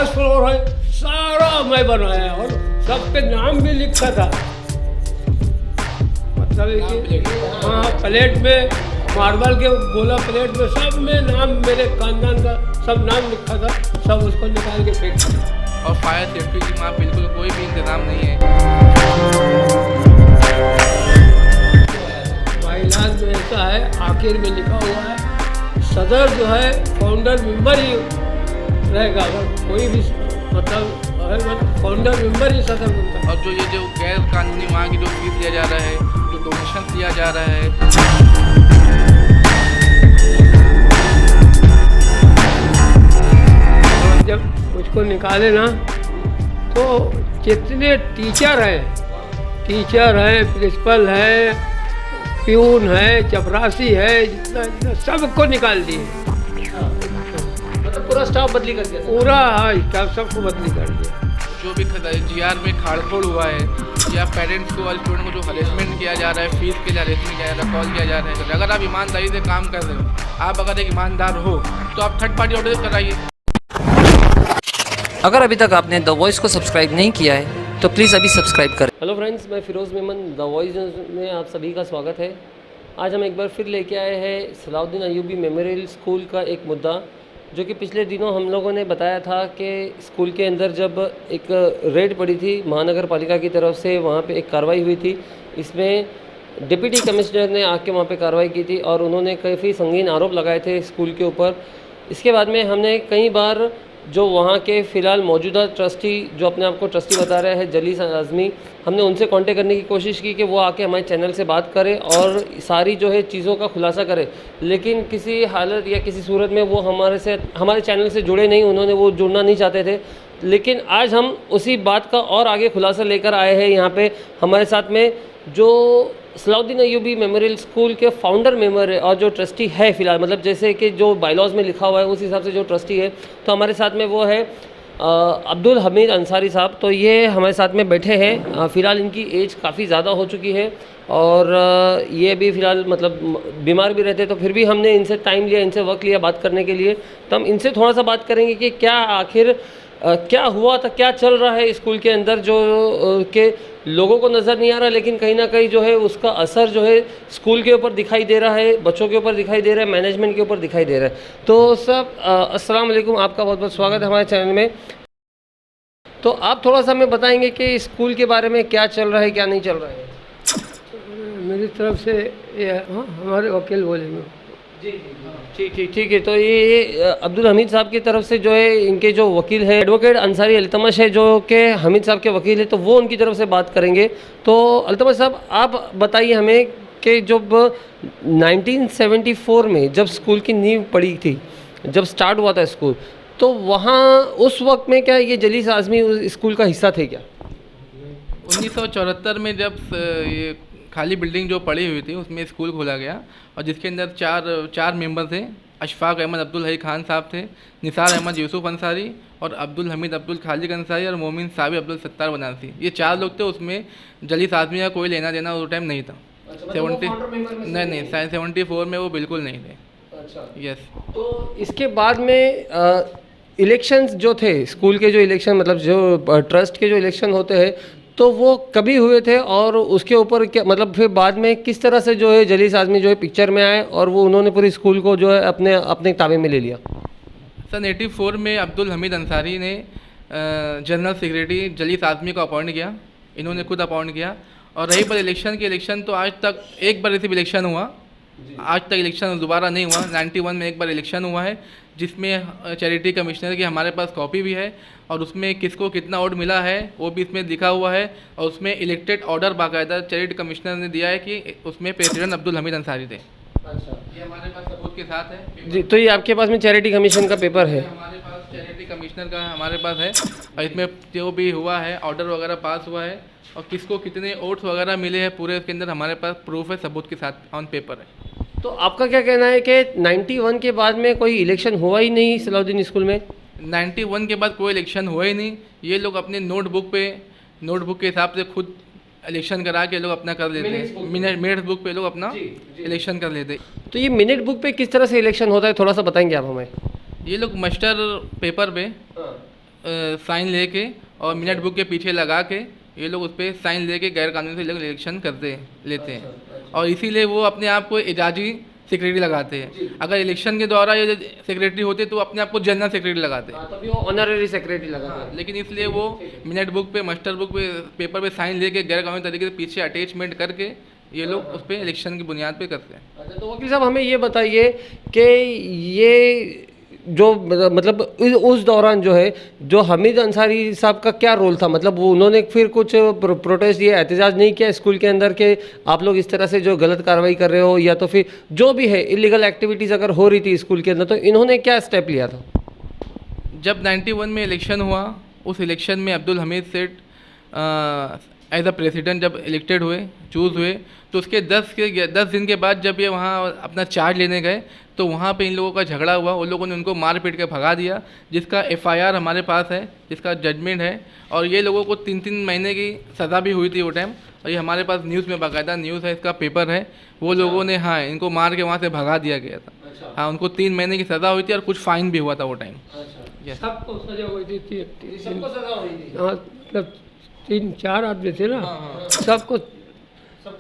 First floor है, सारा मैं बनाया और सब पे नाम भी लिखा था। मतलब कि हाँ, प्लेट में मार्बल के गोला प्लेट में सब में नाम, मेरे खानदान का सब नाम लिखा था, सब उसको निकाल के फेंक दिया। और फायर सेफ्टी की वहाँ बिल्कुल कोई भी इंतज़ाम नहीं है। बाइलाज में ऐसा है, आखिर में लिखा हुआ है सदर जो है फाउंडर मेंबर ही रहेगा, अगर कोई भी मतलब फाउंडर मेंबर ही सदर बनता है। और ये जो गैर कानूनी वहाँ की जो फीस लिया जा रहा है, जो डोनेशन लिया जा रहा है, जब मुझको निकाले ना तो जितने टीचर हैं, प्रिंसिपल है, प्यून है, चपरासी है, जितना सबको निकाल दिए। मतलब पूरा स्टाफ बदली कर दिया? पूरा स्टाफ सबको बदली कर दिया। जो भी जीआर में खाड़फोड़ हुआ है या पेरेंट्स को और स्टूडेंट को जो हरेसमेंट किया जा रहा है, फीस के लिए हरेसमेंट किया जा रहा है, कॉल किया जा रहा है, तो अगर आप ईमानदारी से काम कर रहे हो, आप अगर एक ईमानदार हो तो आप थर्ड पार्टी ऑडिट कराइए। अगर अभी तक आपने द वॉइस को सब्सक्राइब नहीं किया है तो प्लीज़ अभी सब्सक्राइब करें। हेलो फ्रेंड्स, मैं फ़िरोज़ मेमन, द वॉइस में आप सभी का स्वागत है। आज हम एक बार फिर लेके आए हैं सलाउद्दीन अय्यूबी मेमोरियल स्कूल का एक मुद्दा, जो कि पिछले दिनों हम लोगों ने बताया था कि स्कूल के अंदर जब एक रेड पड़ी थी महानगर पालिका की तरफ से, वहाँ पे एक कार्रवाई हुई थी। इसमें डिप्टी कमिश्नर ने आके वहाँ पे कार्रवाई की थी और उन्होंने काफ़ी संगीन आरोप लगाए थे स्कूल के ऊपर। इसके बाद में हमने कई बार जो वहाँ के फ़िलहाल मौजूदा ट्रस्टी, जो अपने आप को ट्रस्टी बता रहे हैं, जलीस आज़मी, हमने उनसे कांटेक्ट करने की कोशिश की कि वो आके हमारे चैनल से बात करें और सारी जो है चीज़ों का खुलासा करें, लेकिन किसी हालत या किसी सूरत में वो हमारे चैनल से जुड़े नहीं, उन्होंने वो जुड़ना नहीं चाहते थे। लेकिन आज हम उसी बात का और आगे खुलासा लेकर आए हैं। यहाँ पे हमारे साथ में जो सलाउद्दीन अय्यूबी मेमोरियल स्कूल के फाउंडर मेंबर है और जो ट्रस्टी है फ़िलहाल, मतलब जैसे कि जो बायलॉज में लिखा हुआ है उस हिसाब से जो ट्रस्टी है, तो हमारे साथ में वो है अब्दुल हमीद अंसारी साहब। तो ये हमारे साथ में बैठे हैं। फ़िलहाल इनकी एज काफ़ी ज़्यादा हो चुकी है और ये भी फ़िलहाल मतलब बीमार भी रहते, तो फिर भी हमने इनसे टाइम लिया, इनसे वक्त लिया बात करने के लिए। तो हम इनसे थोड़ा सा बात करेंगे कि क्या आखिर क्या हुआ था, क्या चल रहा है स्कूल के अंदर, जो के लोगों को नज़र नहीं आ रहा, लेकिन कहीं ना कहीं जो है उसका असर जो है स्कूल के ऊपर दिखाई दे रहा है, बच्चों के ऊपर दिखाई दे रहा है, मैनेजमेंट के ऊपर दिखाई दे रहा है। तो सब अस्सलाम वालेकुम, आपका बहुत बहुत स्वागत है हमारे चैनल में। तो आप थोड़ा सा हमें बताएंगे कि स्कूल के बारे में क्या चल रहा है, क्या नहीं चल रहा है? मेरी तरफ से ये हमारे वकील बोलेंगे। जी ठीक है। तो ये अब्दुल हमीद साहब की तरफ से जो है, इनके जो वकील है एडवोकेट अंसारी अल्तमश है, जो कि हमीद साहब के वकील है, तो वो उनकी तरफ से बात करेंगे। तो अल्तमश साहब, आप बताइए हमें कि जब 1974 में जब स्कूल की नींव पड़ी थी, जब स्टार्ट हुआ था स्कूल, तो वहाँ उस वक्त में क्या ये जलीस आज़मी उस स्कूल का हिस्सा थे क्या? 1974 में जब ये खाली बिल्डिंग जो पड़ी हुई थी उसमें स्कूल खोला गया और जिसके अंदर चार मेंबर थे। अशफाक अहमद अब्दुल हई खान साहब थे, निसार अहमद यूसुफ अंसारी और अब्दुल हमीद अब्दुल खालिक अंसारी और मोमिन साबिर अब्दुल सत्तार बनारसी। ये 4 लोग थे। उसमें जलीस आज़मी का कोई लेना देना उस टाइम नहीं था। 74 में वो बिल्कुल नहीं थे। अच्छा, यस। तो इसके बाद में इलेक्शंस जो थे स्कूल के, जो इलेक्शन मतलब जो ट्रस्ट के जो इलेक्शन होते हैं, तो वो कभी हुए थे और उसके ऊपर क्या मतलब फिर बाद में किस तरह से जो है जलीस आज़मी जो है पिक्चर में आए और वो उन्होंने पूरी स्कूल को जो है अपने ताबे में ले लिया? सन 84 में अब्दुल हमीद अंसारी ने जनरल सेक्रेटरी जलीस आज़मी को अपॉइंट किया। इन्होंने खुद अपॉइंट किया। और रही बात इलेक्शन तो आज तक एक बार सिर्फ इलेक्शन हुआ, आज तक इलेक्शन दोबारा नहीं हुआ। 91 में एक बार इलेक्शन हुआ है, जिसमें चैरिटी कमिश्नर की हमारे पास कॉपी भी है और उसमें किसको कितना वोट मिला है वो भी इसमें लिखा हुआ है। और उसमें इलेक्टेड ऑर्डर बाकायदा चैरिटी कमिश्नर ने दिया है कि उसमें प्रेसिडेंट अब्दुल हमीद अंसारी थे। अच्छा, ये हमारे पास सबूत के साथ है जी। तो ये आपके पास में चैरिटी कमीशन का पेपर है? हमारे पास चैरिटी कमिश्नर का हमारे पास है और इसमें जो भी हुआ है ऑर्डर वगैरह पास हुआ है और किसको कितने वोट्स वगैरह मिले हैं पूरे उसके अंदर हमारे पास प्रूफ है, सबूत के साथ ऑन पेपर है। तो आपका क्या कहना है कि 91 के बाद में कोई इलेक्शन हुआ ही नहीं सलाउद्दीन स्कूल में? 91 के बाद कोई इलेक्शन हुआ ही नहीं। ये लोग अपने नोटबुक के हिसाब से खुद इलेक्शन करा के लोग अपना कर लेते हैं। मिनट बुक पे लोग अपना इलेक्शन कर लेते हैं। तो ये मिनट बुक पे किस तरह से इलेक्शन होता है, थोड़ा सा बताएंगे आप हमें? ये लोग मास्टर पेपर पे साइन लेके और मिनट बुक के पीछे लगा के ये लोग उस पर साइन लेके गैर कानूनी से लोग इलेक्शन लेते हैं और इसीलिए वो अपने आप को एजाजी सेक्रेटरी लगाते हैं। अगर इलेक्शन के द्वारा ये सेक्रेटरी होते तो अपने आप को जनरल सेक्रेटरी लगाते हैं, तभी वो ऑनररी सेक्रेटरी लगाते हैं। लेकिन इसलिए वो मिनट बुक पे मास्टर बुक पे पेपर पे साइन लेके गैर कानूनी तरीके से पीछे अटैचमेंट करके ये लोग उस पर इलेक्शन की बुनियाद पे करते हैं। अच्छा, तो वकील साहब हमें ये बताइए कि ये जो मतलब उस दौरान जो है जो हमीद अंसारी साहब का क्या रोल था, मतलब वो उन्होंने फिर कुछ प्रोटेस्ट या एहतजाज नहीं किया स्कूल के अंदर के आप लोग इस तरह से जो गलत कार्रवाई कर रहे हो या तो फिर जो भी है इलीगल एक्टिविटीज़ अगर हो रही थी स्कूल के अंदर, तो इन्होंने क्या स्टेप लिया था? जब 91 में इलेक्शन हुआ, उस इलेक्शन में अब्दुल हमीद सेठ एज अ प्रेसिडेंट जब इलेक्टेड हुए, चूज़ हुए, तो उसके 10 दिन के बाद जब ये वहाँ अपना चार्ज लेने गए तो वहाँ पे इन लोगों का झगड़ा हुआ। उन लोगों ने उनको मार पीट के भगा दिया, जिसका FIR हमारे पास है, जिसका जजमेंट है, और ये लोगों को 3-3 महीने की सज़ा भी हुई थी वो टाइम, और ये हमारे पास न्यूज़ में बाकायदा न्यूज़ है, इसका पेपर है। वो लोगों ने हाँ इनको मार के वहाँ से भगा दिया गया था। हाँ, उनको 3 महीने की सज़ा हुई थी और कुछ फ़ाइन भी हुआ था वो टाइम। सबको सजा हुई थी, सबको सजा हुई थी। हाँ, मतलब 3-4 आदमी थे ना,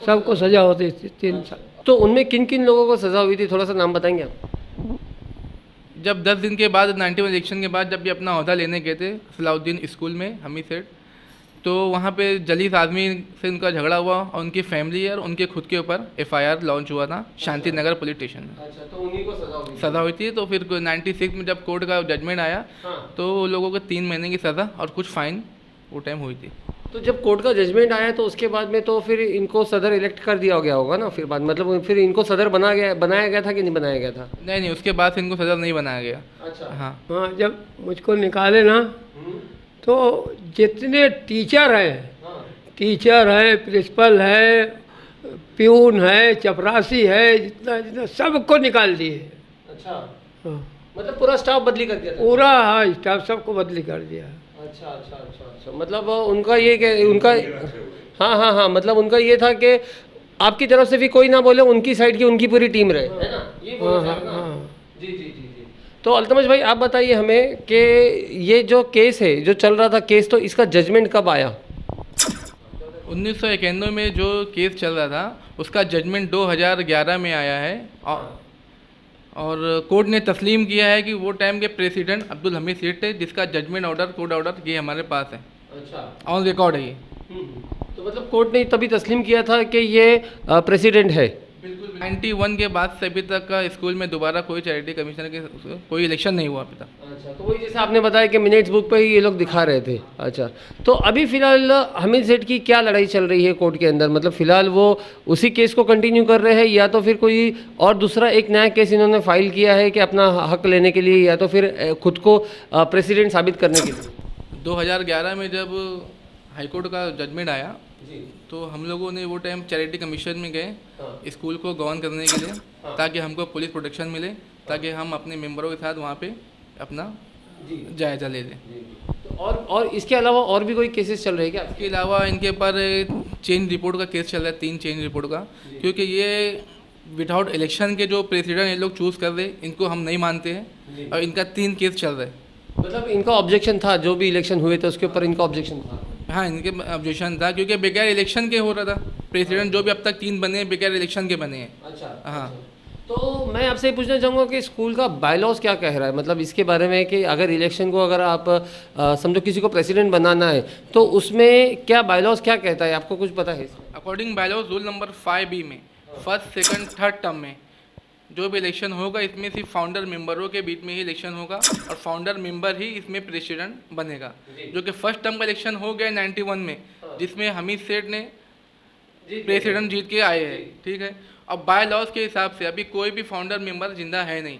सबको सजा होती थी 3 साल। तो उनमें किन किन लोगों को सजा हुई थी, थोड़ा सा नाम बताएंगे आप? जब 10 दिन के बाद 91 इलेक्शन के बाद जब ये अपना अहदा लेने गए थे सलाउद्दीन स्कूल में हमीद सेठ, तो वहाँ पे जलीस आदमी से उनका झगड़ा हुआ और उनकी फैमिली और उनके खुद के ऊपर FIR लॉन्च हुआ था शांति नगर पुलिस स्टेशन में। अच्छा, तो उन्हीं को सज़ा हुई थी। तो फिर 96 में जब कोर्ट का जजमेंट आया तो लोगों को 3 महीने की सज़ा और कुछ फ़ाइन वो टाइम हुई थी। तो जब कोर्ट का जजमेंट आया तो उसके बाद में तो फिर इनको सदर इलेक्ट कर दिया गया होगा ना, फिर बाद मतलब फिर इनको सदर बनाया गया था कि नहीं बनाया गया था? नहीं, उसके बाद से इनको सदर नहीं बनाया गया। अच्छा, हाँ हाँ, जब मुझको निकाले ना तो जितने टीचर हैं, प्रिंसिपल है, प्यून है, चपरासी है, जितना सबको निकाल दिए। अच्छा, हाँ, मतलब पूरा स्टाफ बदली कर दिया था? पूरा हाँ स्टाफ सबको बदली कर दिया। अच्छा, मतलब उनका ये कि उनका हाँ, मतलब उनका ये था कि आपकी तरफ से भी कोई ना बोले, उनकी साइड की उनकी पूरी टीम रहे, है ना? ये हाँ। जी। तो अल्तमश भाई आप बताइए हमें कि ये जो केस है, जो चल रहा था केस, तो इसका जजमेंट कब आया? 1991 में जो केस चल रहा था उसका जजमेंट 2011 में आया है और कोर्ट ने तस्लीम किया है कि वो टाइम के प्रेसिडेंट अब्दुल हमीद सेठ थे, जिसका जजमेंट कोर्ट ऑर्डर ये हमारे पास है। अच्छा, ऑन रिकॉर्ड है ये। तो मतलब कोर्ट ने तभी तस्लीम किया था कि ये प्रेसिडेंट है? बिल्कुल। 91 के बाद से अभी तक का स्कूल में दोबारा कोई चैरिटी कमीशनर के कोई इलेक्शन नहीं हुआ अभी तक। अच्छा, तो वही जैसे आपने बताया कि मिनट्स बुक पे ही ये लोग दिखा रहे थे। अच्छा, तो अभी फ़िलहाल हमीद सेठ की क्या लड़ाई चल रही है कोर्ट के अंदर? मतलब फ़िलहाल वो उसी केस को कंटिन्यू कर रहे हैं या तो फिर कोई और दूसरा एक नया केस इन्होंने फाइल किया है कि अपना हक लेने के लिए या तो फिर खुद को प्रेसिडेंट साबित करने के लिए? 2011 में जब हाईकोर्ट का जजमेंट आया तो हम लोगों ने वो टाइम चैरिटी कमीशन में गए स्कूल को गवर्न करने के लिए, ताकि हमको पुलिस प्रोटेक्शन मिले, ताकि हम अपने मेंबरों के साथ वहाँ पे अपना जायज़ा ले लें। तो और इसके अलावा और भी कोई केसेस चल रहे हैं क्या? इसके अलावा इनके ऊपर चेंज रिपोर्ट का केस चल रहा है, 3 चेंज रिपोर्ट का, क्योंकि ये विदाउट इलेक्शन के जो प्रेसिडेंट ये लोग चूज़ कर रहे इनको हम नहीं मानते हैं और इनका 3 केस चल रहे हैं। मतलब इनका ऑब्जेक्शन था, जो भी इलेक्शन हुए थे उसके ऊपर इनका ऑब्जेक्शन था? हाँ, इनके ऑब्जेक्शन था क्योंकि बगैर इलेक्शन के हो रहा था। प्रेसिडेंट जो भी अब तक 3 बने हैं बगैर इलेक्शन के बने हैं। अच्छा, हाँ। तो मैं आपसे ये पूछना चाहूँगा कि स्कूल का बायलॉज क्या कह रहा है, मतलब इसके बारे में कि अगर इलेक्शन को अगर आप समझो किसी को प्रेसिडेंट बनाना है तो उसमें क्या बायलॉज क्या कहता है, आपको कुछ पता है? According bylaws rule number 5B में फर्स्ट, सेकंड, थर्ड टर्म में जो भी इलेक्शन होगा इसमें सिर्फ फाउंडर मेंबरों के बीच में ही इलेक्शन होगा और फाउंडर मेंबर ही इसमें प्रेसिडेंट बनेगा। जो कि फर्स्ट टर्म का इलेक्शन हो गया 91 में, जिसमें हमीद सेठ ने प्रेसिडेंट जीत के आए हैं, ठीक है। अब बाय लॉज के हिसाब से अभी कोई भी फाउंडर मेंबर जिंदा है नहीं,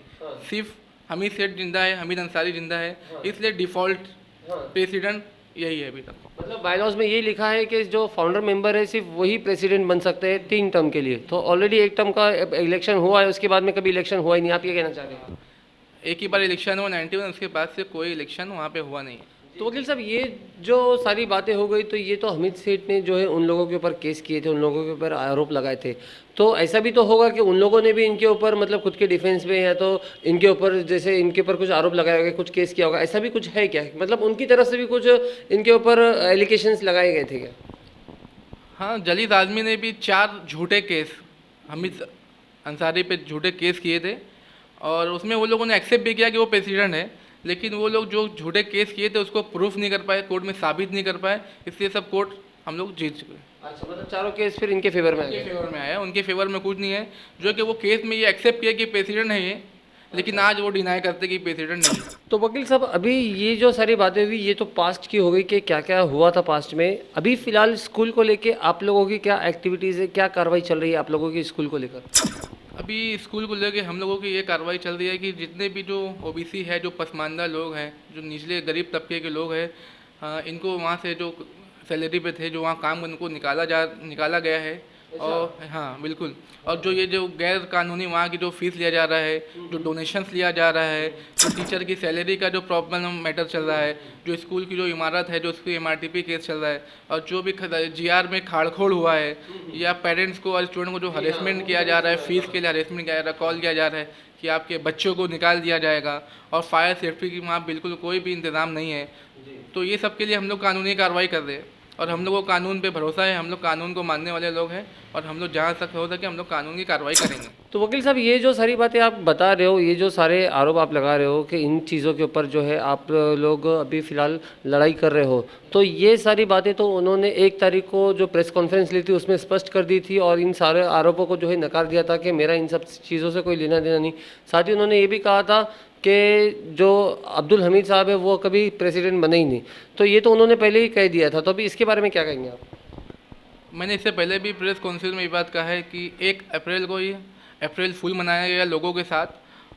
सिर्फ हमीद सेठ जिंदा है, हमीद अंसारी जिंदा है, इसलिए डिफ़ॉल्ट प्रेसिडेंट यही है अभी तक। मतलब बायलॉज में ये लिखा है कि जो फाउंडर मेंबर है सिर्फ वही प्रेसिडेंट बन सकते हैं 3 टर्म के लिए। तो ऑलरेडी 1 टर्म का इलेक्शन हुआ है, उसके बाद में कभी इलेक्शन हुआ ही नहीं, आप ये कहना चाह रहे हैं? एक ही बार इलेक्शन हुआ 91, उसके बाद से कोई इलेक्शन वहाँ पे हुआ नहीं। तो वकील साहब ये जो सारी बातें हो गई, तो ये तो हमीद सेठ ने जो है उन लोगों के ऊपर केस किए थे, उन लोगों के ऊपर आरोप लगाए थे, तो ऐसा भी तो होगा कि उन लोगों ने भी इनके ऊपर मतलब खुद के डिफेंस में या तो इनके ऊपर जैसे इनके ऊपर कुछ आरोप लगाए होंगे, कुछ केस किया होगा, ऐसा भी कुछ है क्या? मतलब उनकी तरफ से भी कुछ इनके ऊपर एलिगेशंस लगाए गए थे क्या? हाँ, जलील आज़मी ने भी 4 झूठे केस हमीद अंसारी पे झूठे केस किए थे, और उसमें वो लोगों ने एक्सेप्ट भी किया कि वो प्रेसिडेंट है, लेकिन वो लोग जो झूठे केस किए थे उसको प्रूफ नहीं कर पाए, कोर्ट में साबित नहीं कर पाए, इसलिए सब कोर्ट हम लोग जीत चुके। अच्छा, मतलब चारों केस फिर इनके फेवर में आ उनके गए। फेवर में आया, उनके फेवर में कुछ नहीं है, जो कि वो केस में ये एक्सेप्ट किया कि प्रेसिडेंट है ये, लेकिन आज वो डिनाई करते कि प्रेसिडेंट नहीं। तो वकील साहब अभी ये जो सारी बातें हुई ये तो पास्ट की हो गई कि क्या क्या हुआ था पास्ट में। अभी फ़िलहाल स्कूल को लेके आप लोगों की क्या एक्टिविटीज़ है, क्या कार्रवाई चल रही है आप लोगों की स्कूल को लेकर? अभी स्कूल को लेके हम लोगों की ये कार्रवाई चल रही है कि जितने भी जो ओबीसी है, जो पसमानदा लोग हैं, जो निचले गरीब तबके के लोग हैं, इनको वहाँ से जो सैलरी पे थे, जो वहाँ काम उनको निकाला गया है। और हाँ बिल्कुल, और जो ये जो गैर कानूनी वहाँ की जो फीस लिया जा रहा है, जो डोनेशंस लिया जा रहा है, जो टीचर की सैलरी का जो प्रॉब्लम मैटर चल रहा है, जो स्कूल की जो इमारत है, जो उसकी MRTP केस चल रहा है, और जो भी GR में खाड़खोड़ हुआ है, या पेरेंट्स को और स्टूडेंट को जो हरेसमेंट किया जा रहा है, फीस के लिए हरेसमेंट किया जा रहा है, कॉल किया जा रहा है कि आपके बच्चों को निकाल दिया जाएगा, और फायर सेफ्टी की वहाँ बिल्कुल कोई भी इंतज़ाम नहीं है। तो ये सब के लिए हम लोग कानूनी कार्रवाई कर रहे हैं, और हम लोग को कानून पे भरोसा है, हम लोग कानून को मानने वाले लोग हैं, और हम लोग जहाँ तक हो सके हम लोग कानून की कार्रवाई करेंगे। तो वकील साहब ये जो सारी बातें आप बता रहे हो, ये जो सारे आरोप आप लगा रहे हो कि इन चीज़ों के ऊपर जो है आप लोग अभी फ़िलहाल लड़ाई कर रहे हो, तो ये सारी बातें तो उन्होंने 1 तारीख को जो प्रेस कॉन्फ्रेंस ली थी उसमें स्पष्ट कर दी थी, और इन सारे आरोपों को जो है नकार दिया था कि मेरा इन सब चीज़ों से कोई लेना देना नहीं। साथ ही उन्होंने ये भी कहा था कि जो अब्दुल हमीद साहब है वो कभी प्रेसिडेंट बने ही नहीं, तो ये तो उन्होंने पहले ही कह दिया था। तो अभी इसके बारे में क्या कहेंगे आप? मैंने इससे पहले भी प्रेस कॉन्फ्रेंस में ये बात कहा है कि 1 अप्रैल को ही अप्रैल फूल मनाया गया लोगों के साथ,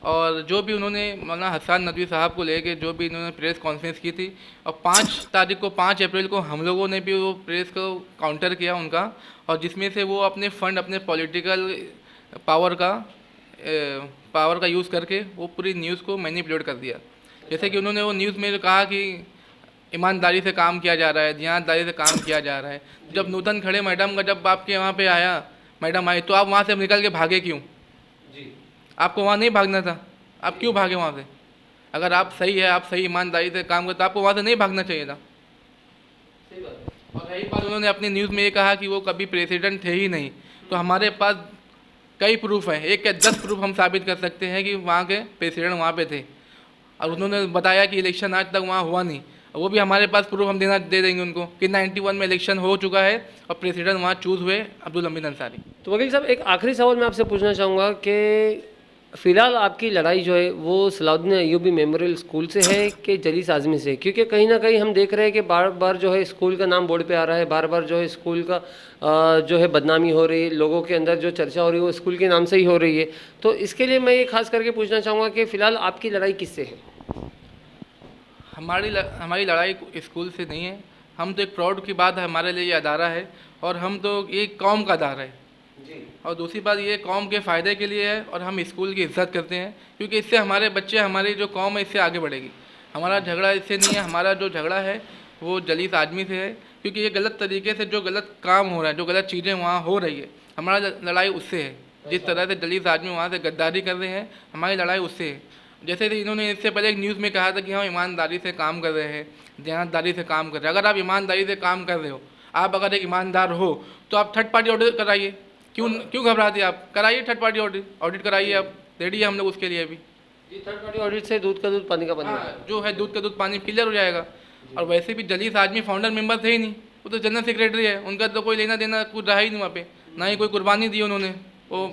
और जो भी उन्होंने मौलाना हसन नदवी साहब को लेके जो भी इन्होंने प्रेस कॉन्फ्रेंस की थी, और 5 अप्रैल को हम लोगों ने भी वो प्रेस को काउंटर किया उनका, और जिसमें से वो अपने फंड अपने पॉलिटिकल पावर का यूज़ करके वो पूरी न्यूज़ को मैनिपुलेट कर दिया। जैसे कि उन्होंने वो न्यूज़ में कहा कि ईमानदारी से काम किया जा रहा है, ध्यानदारी से काम किया जा रहा है। जब नूतन खड़े मैडम का जब आपके वहाँ पे आया, मैडम आई, तो आप वहाँ से निकल के भागे क्यों? जी, आपको वहाँ नहीं भागना था, आप क्यों भागे वहाँ से? अगर आप सही है, आप सही ईमानदारी से काम करते, आपको वहाँ से नहीं भागना चाहिए था। और रही बात, उन्होंने अपनी न्यूज़ में ये कहा कि वो कभी प्रेसिडेंट थे ही नहीं, तो हमारे पास कई प्रूफ हैं, 1 या 10 प्रूफ हम साबित कर सकते हैं कि वहाँ के प्रेसिडेंट वहाँ पे थे, और उन्होंने बताया कि इलेक्शन आज तक वहाँ हुआ नहीं, वो भी हमारे पास प्रूफ हम दे देंगे उनको कि 91 में इलेक्शन हो चुका है और प्रेसिडेंट वहाँ चूज़ हुए अब्दुल हमीद अंसारी। तो वकील साहब एक आखिरी सवाल मैं आपसे पूछना चाहूँगा कि फ़िलहाल आपकी लड़ाई जो है वो सलाउद्दीन अय्यूबी मेमोरियल स्कूल से है कि जलीस आज़मी से? क्योंकि कहीं ना कहीं हम देख रहे हैं कि बार बार जो है स्कूल का नाम बोर्ड पे आ रहा है, बार बार जो है स्कूल का जो है बदनामी हो रही है, लोगों के अंदर जो चर्चा हो रही है वो स्कूल के नाम से ही हो रही है। तो इसके लिए मैं ये खास करके पूछना चाहूँगा कि फ़िलहाल आपकी लड़ाई किससे है? हमारी लड़ाई स्कूल से नहीं है, हम तो एक प्राउड की बात है, हमारे लिए ये अदारा है, और हम तो ये कौम का अदारा है जी। और दूसरी बात ये कौम के फ़ायदे के लिए है, और हम स्कूल की इज्जत करते हैं, क्योंकि इससे हमारे बच्चे, हमारी जो कौम है इससे आगे बढ़ेगी। हमारा झगड़ा इससे नहीं है, हमारा जो झगड़ा है वो जलीस आदमी से है, क्योंकि ये गलत तरीके से जो गलत काम हो रहा है, जो गलत चीज़ें वहाँ हो रही है, हमारा लड़ाई उससे है। जिस तरह से जलीस आदमी वहाँ से गद्दारी कर रहे हैं, हमारी लड़ाई उससे है। जैसे इन्होंने इससे पहले एक न्यूज़ में कहा था कि हम ईमानदारी से काम कर रहे हैं, ध्यानदारी से काम कर रहे हैं। अगर आप ईमानदारी से काम कर रहे हो, आप अगर एक ईमानदार हो, तो आप थर्ड पार्टी ऑडिट कराइए। क्यों घबराते आप? कराइए थर्ड पार्टी ऑडिट कराइए, आप रेडी है हम लोग उसके लिए भी। थर्ड पार्टी ऑडिट से दूध का दूध पानी का पानी। हाँ, जो है दूध का दूध पानी क्लियर हो जाएगा। और वैसे भी जलीस आदमी फाउंडर मेंबर थे ही नहीं, वो तो जनरल सेक्रेटरी है, उनका तो कोई लेना देना कुछ रहा ही नहीं वहाँ पे, ना ही कोई कुर्बानी दी उन्होंने वो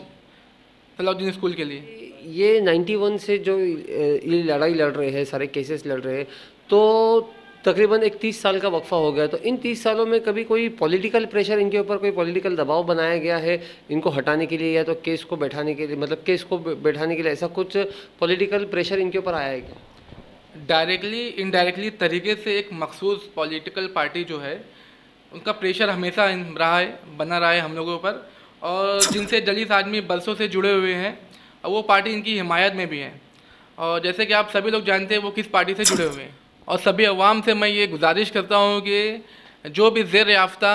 सलाउद्दीन स्कूल के लिए। ये 91 से जो ये लड़ाई लड़ रहे हैं, सारे केसेस लड़ रहे हैं, तो तकरीबन एक 30 साल का वक्फा हो गया। तो इन 30 सालों में कभी कोई पॉलिटिकल प्रेशर इनके ऊपर, कोई पॉलिटिकल दबाव बनाया गया है इनको हटाने के लिए, या तो केस को बैठाने के लिए, मतलब केस को बैठाने के लिए ऐसा कुछ पॉलिटिकल प्रेशर इनके ऊपर आया है क्या? डायरेक्टली इनडायरेक्टली तरीके से एक मखसूस पॉलिटिकल पार्टी जो है उनका प्रेशर हमेशा बना रहा है हम लोगों पर, और जिनसे जलीस आदमी बरसों से जुड़े हुए हैं, और वो पार्टी इनकी हिमायत में भी है। और जैसे कि आप सभी लोग जानते हैं वो किस पार्टी से जुड़े हुए हैं, और सभी अवाम से मैं ये गुजारिश करता हूँ कि जो भी ज़ेर याफ्ता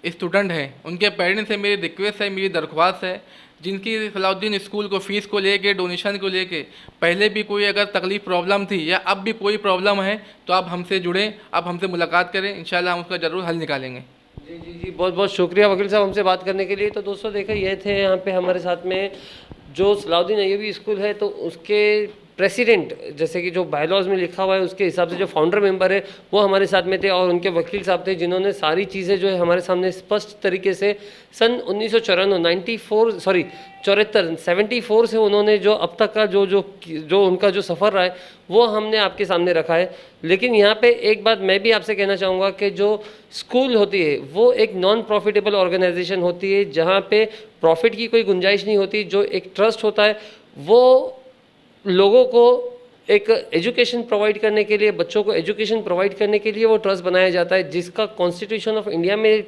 स्टूडेंट हैं उनके पेरेंट्स से मेरी रिक्वेस्ट है, मेरी दरख्वास्त है, जिनकी सलाउद्दीन स्कूल को फ़ीस को लेके, डोनेशन को लेके पहले भी कोई अगर तकलीफ़ प्रॉब्लम थी या अब भी कोई प्रॉब्लम है तो आप हमसे जुड़ें, आप हमसे मुलाकात करें, इंशाल्लाह हम उसका ज़रूर हल निकालेंगे। जी जी जी, बहुत बहुत शुक्रिया वकील साहब हमसे बात करने के लिए। तो दोस्तों देखो, ये थे यहाँ पे हमारे साथ में जो सलाउद्दीन अय्यूबी स्कूल है, तो उसके प्रेसिडेंट, जैसे कि जो बायलॉज में लिखा हुआ है उसके हिसाब से जो फाउंडर मेंबर है वो हमारे साथ में थे, और उनके वकील साहब थे जिन्होंने सारी चीज़ें जो है हमारे सामने स्पष्ट तरीके से सन 74 से उन्होंने जो अब तक का जो उनका जो सफ़र रहा है वो हमने आपके सामने रखा है। लेकिन यहाँ पे एक बात मैं भी आपसे कहना चाहूँगा कि जो स्कूल होती है वो एक नॉन प्रॉफिटेबल ऑर्गेनाइजेशन होती है, जहाँ पे प्रॉफिट की कोई गुंजाइश नहीं होती। जो एक ट्रस्ट होता है वो लोगों को एक एजुकेशन प्रोवाइड करने के लिए, बच्चों को एजुकेशन प्रोवाइड करने के लिए वो ट्रस्ट बनाया जाता है, जिसका कॉन्स्टिट्यूशन ऑफ इंडिया में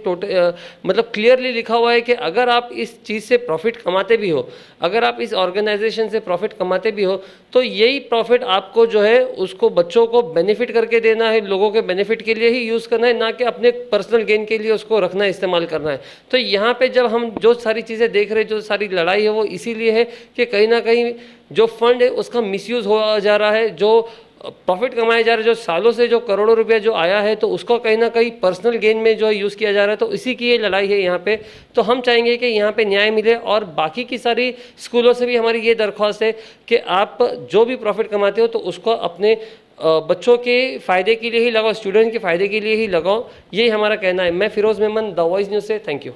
मतलब क्लियरली लिखा हुआ है कि अगर आप इस चीज़ से प्रॉफिट कमाते भी हो, अगर आप इस ऑर्गेनाइजेशन से प्रॉफिट कमाते भी हो, तो यही प्रॉफिट आपको जो है उसको बच्चों को बेनिफिट करके देना है, लोगों के बेनिफिट के लिए ही यूज़ करना है, ना कि अपने पर्सनल गेन के लिए उसको रखना है, इस्तेमाल करना है। तो यहाँ पे जब हम जो सारी चीज़ें देख रहे हैं, जो सारी लड़ाई है, वो इसीलिए है कि कहीं ना कहीं जो फंड है उसका मिसयूज़ हो जा रहा है, जो प्रॉफिट कमाया जा रहा है, जो सालों से जो करोड़ों रुपया जो आया है, तो उसको कहीं ना कहीं पर्सनल गेन में जो यूज़ किया जा रहा है। तो इसी की ये लड़ाई है यहाँ पे। तो हम चाहेंगे कि यहाँ पे न्याय मिले, और बाकी की सारी स्कूलों से भी हमारी ये दरख्वास्त है कि आप जो भी प्रॉफिट कमाते हो तो उसको अपने बच्चों के फ़ायदे के लिए ही लगाओ, स्टूडेंट के फ़ायदे के लिए ही लगाओ। यही हमारा कहना है। मैं Firoz Memon, the voice news से, थैंक यू।